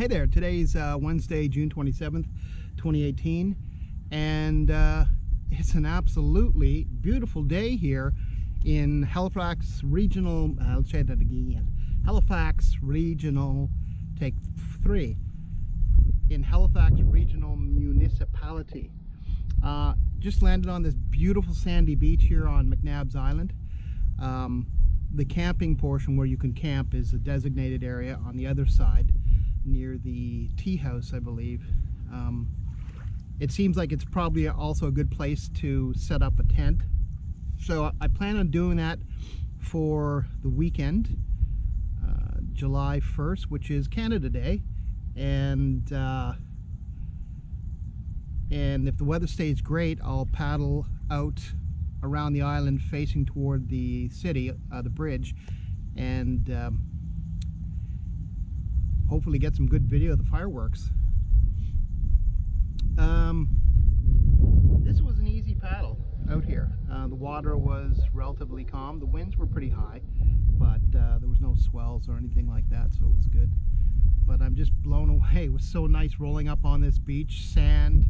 Hey there, today's Wednesday, June 27th, 2018, and it's an absolutely beautiful day here in Halifax Regional, I'll say that again, Halifax Regional, take 3, in Halifax Regional Municipality. Just landed on this beautiful sandy beach here on McNabs Island. The camping portion where you can camp is a designated area on the other side near the tea house, I believe. It seems like it's probably also a good place to set up a tent. So I plan on doing that for the weekend, July 1st, which is Canada Day. And if the weather stays great, I'll paddle out around the island facing toward the city, the bridge, and hopefully get some good video of the fireworks. This was an easy paddle out here. The water was relatively calm. The winds were pretty high, but there was no swells or anything like that, so it was good. But I'm just blown away. It was so nice rolling up on this beach, sand,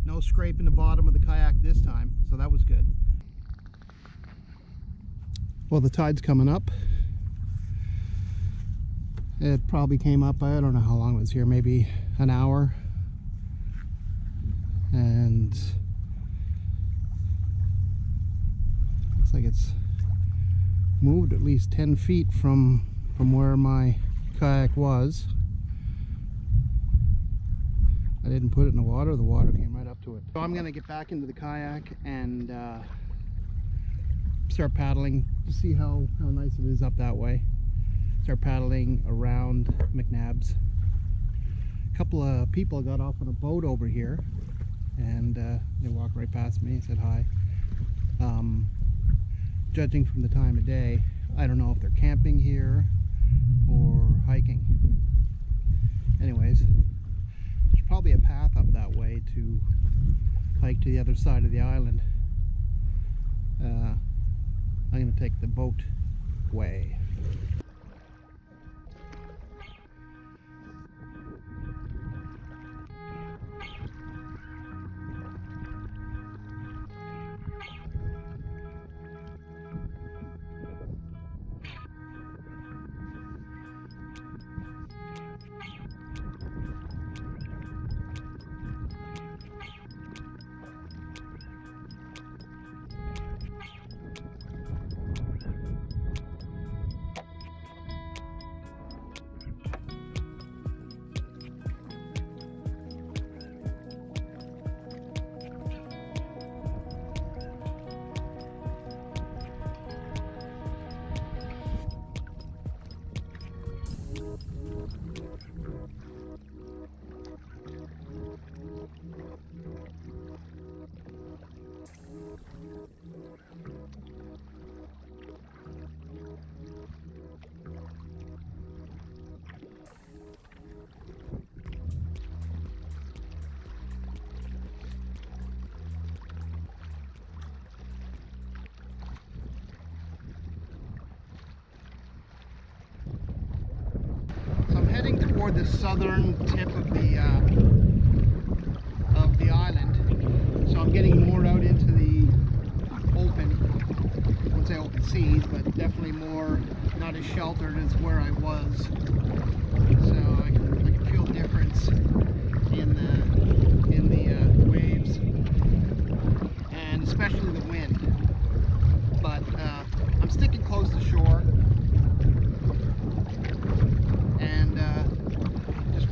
no scraping the bottom of the kayak this time, so that was good. Well, the tide's coming up. It probably came up, I don't know how long it was here, maybe an hour. And looks like it's moved at least 10 feet from where my kayak was. I didn't put it in the water came right up to it. So I'm gonna get back into the kayak and start paddling to see how nice it is up that way. Start paddling around McNab's. A couple of people got off on a boat over here, and they walked right past me and said hi. Judging from the time of day, I don't know if they're camping here or hiking. Anyways, there's probably a path up that way to hike to the other side of the island. I'm going to take the boat way. Heading toward the southern tip of the island, so I'm getting more out into the open. I wouldn't say open seas, but definitely more not as sheltered as where I was. So I can feel the difference in the waves, and especially the wind. But I'm sticking close to shore.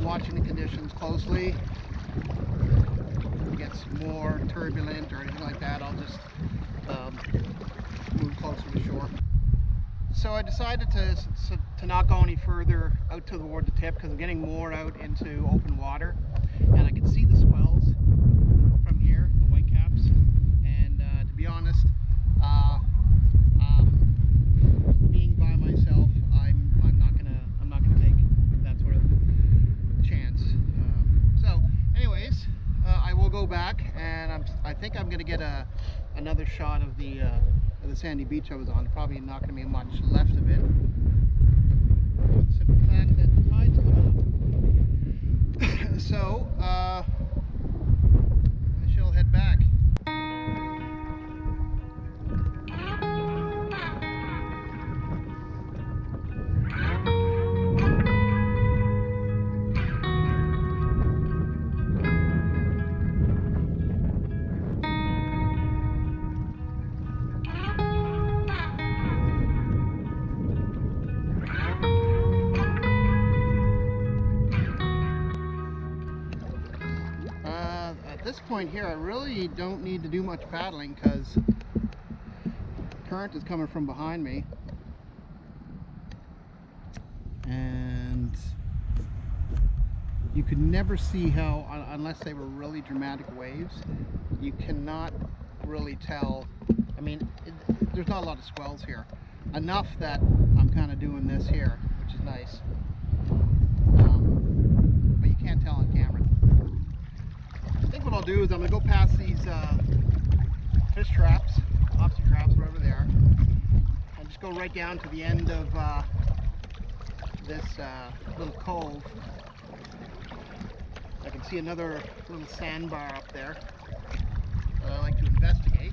Watching the conditions closely. If it gets more turbulent or anything like that, I'll just move closer to shore. So I decided to not go any further out toward the tip because I'm getting more out into open water, and I can see the swells from here, the white caps. And to be honest, being by myself, I'm not gonna take that sort of chance. So anyways, I will go back, and I think I'm gonna get another shot of the sandy beach I was on. Probably not gonna be much left of it. So the fact that the tide's coming up, this point here, I really don't need to do much paddling because current is coming from behind me, and you could never see how, unless they were really dramatic waves, you cannot really tell. I mean, there's not a lot of swells here, enough that I'm kind of doing this here, which is nice, but you can't tell on camera. I think what I'll do is I'm going to go past these fish traps, lobster traps, wherever they are, and just go right down to the end of this little cove. I can see another little sandbar up there that I like to investigate.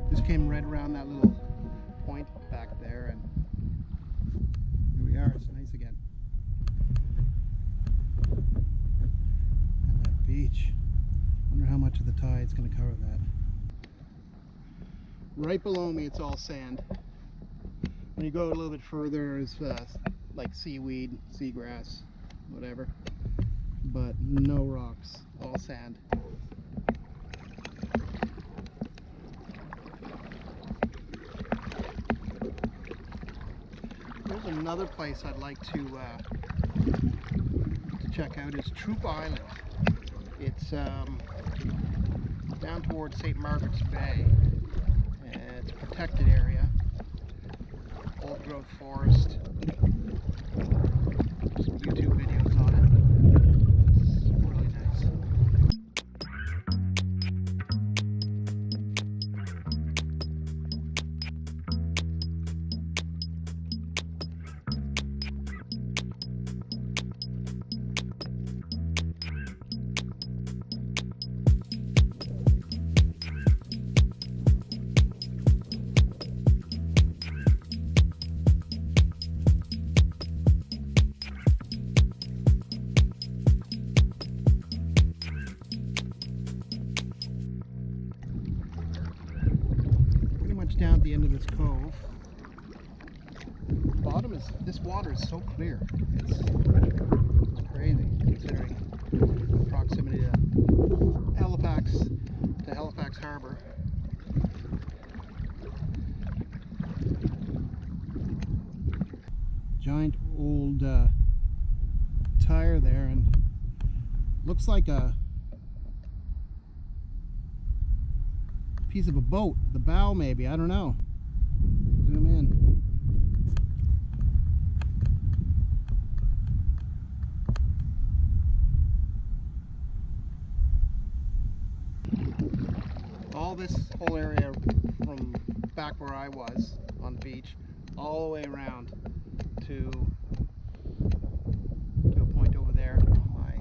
Just came right around that little point back there, and here we are. It's nice again. And that beach. Wonder how much of the tide's going to cover that. Right below me, it's all sand. When you go a little bit further, it's like seaweed, seagrass, whatever. But no rocks, all sand. There's another place I'd like to check out is Troop Island. It's down towards St. Margaret's Bay. It's a protected area, old growth forest. Some YouTube videos on it. It's really nice. Down at the end of this cove. Bottom is, this water is so clear. It's crazy considering the proximity to Halifax Harbour. Giant old tire there, and looks like a piece of a boat, the bow maybe, I don't know. Zoom in. All this whole area from back where I was on the beach, all the way around to a point over there. Oh my.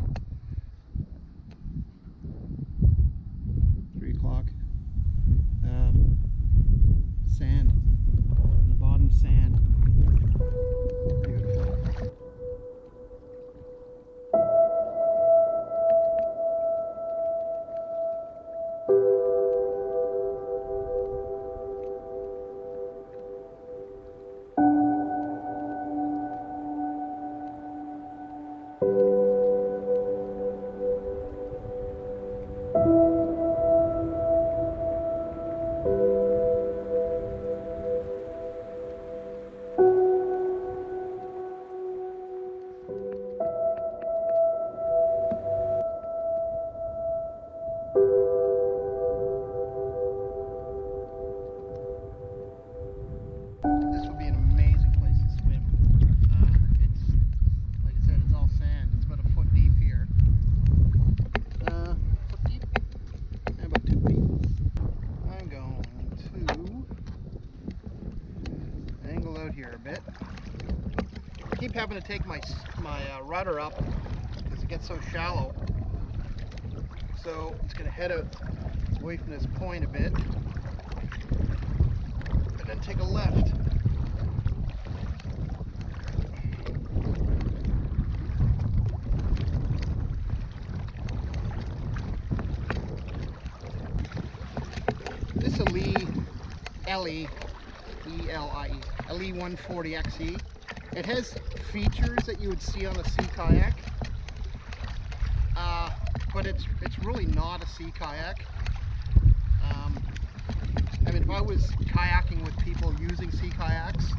3 o'clock. Sand. The bottom sand. Beautiful. having to take my rudder up because it gets so shallow. So it's going to head out away from this point a bit and then take a left. This LE 140XE. It has features that you would see on a sea kayak, but it's really not a sea kayak. I mean, if I was kayaking with people using sea kayaks,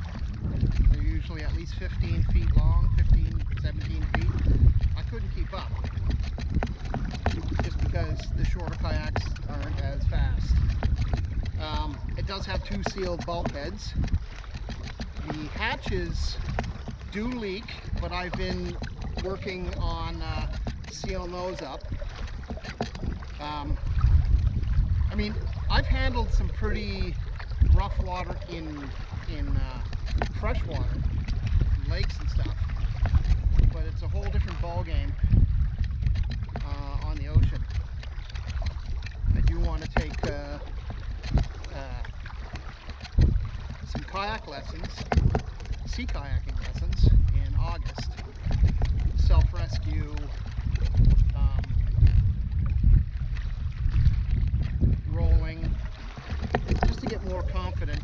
they're usually at least 15 feet long, 15, 17 feet. I couldn't keep up, just because the shorter kayaks aren't as fast. It does have 2 sealed bulkheads. The hatches do leak, but I've been working on sealing those up. I mean, I've handled some pretty rough water in fresh water, lakes and stuff, but it's a whole different ball game on the ocean. I do want to take some kayak lessons, sea kayaking lessons in August. Self-rescue, rolling, just to get more confident,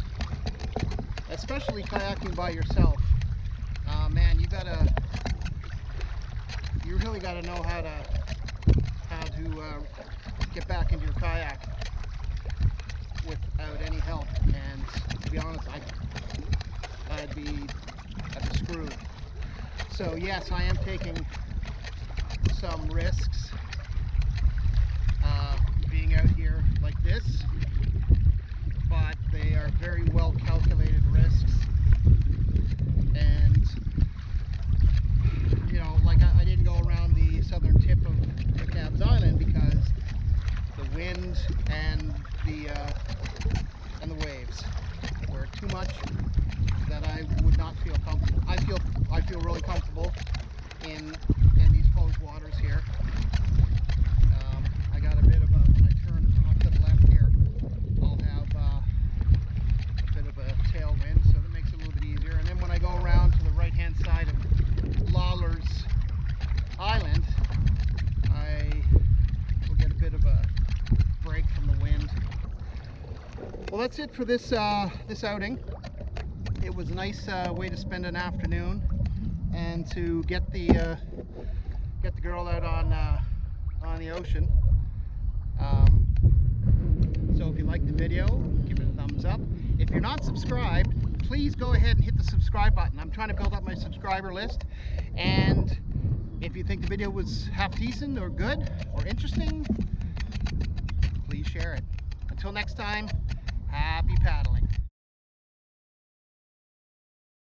especially kayaking by yourself. Man, you really gotta know how to get back into your kayak without any help, and to be honest, I'd be screwed. So yes, I am taking some risks being out here like this, but they are very well calculated risks. And you know, like I didn't go around the southern tip of McNabs Island because the wind and the waves were too much that I would not feel comfortable. I feel really comfortable in these closed waters here. I got a bit of a, when I turn off to the left here, I'll have a bit of a tailwind, so that makes it a little bit easier. And then when I go around to the right hand side of Lawler's Island, I will get a bit of a break from the wind. Well, that's it for this this outing. It was a nice way to spend an afternoon and to get the girl out on the ocean. So if you liked the video, give it a thumbs up. If you're not subscribed, please go ahead and hit the subscribe button. I'm trying to build up my subscriber list, and if you think the video was half decent or good or interesting, please share it. Until next time, happy paddling.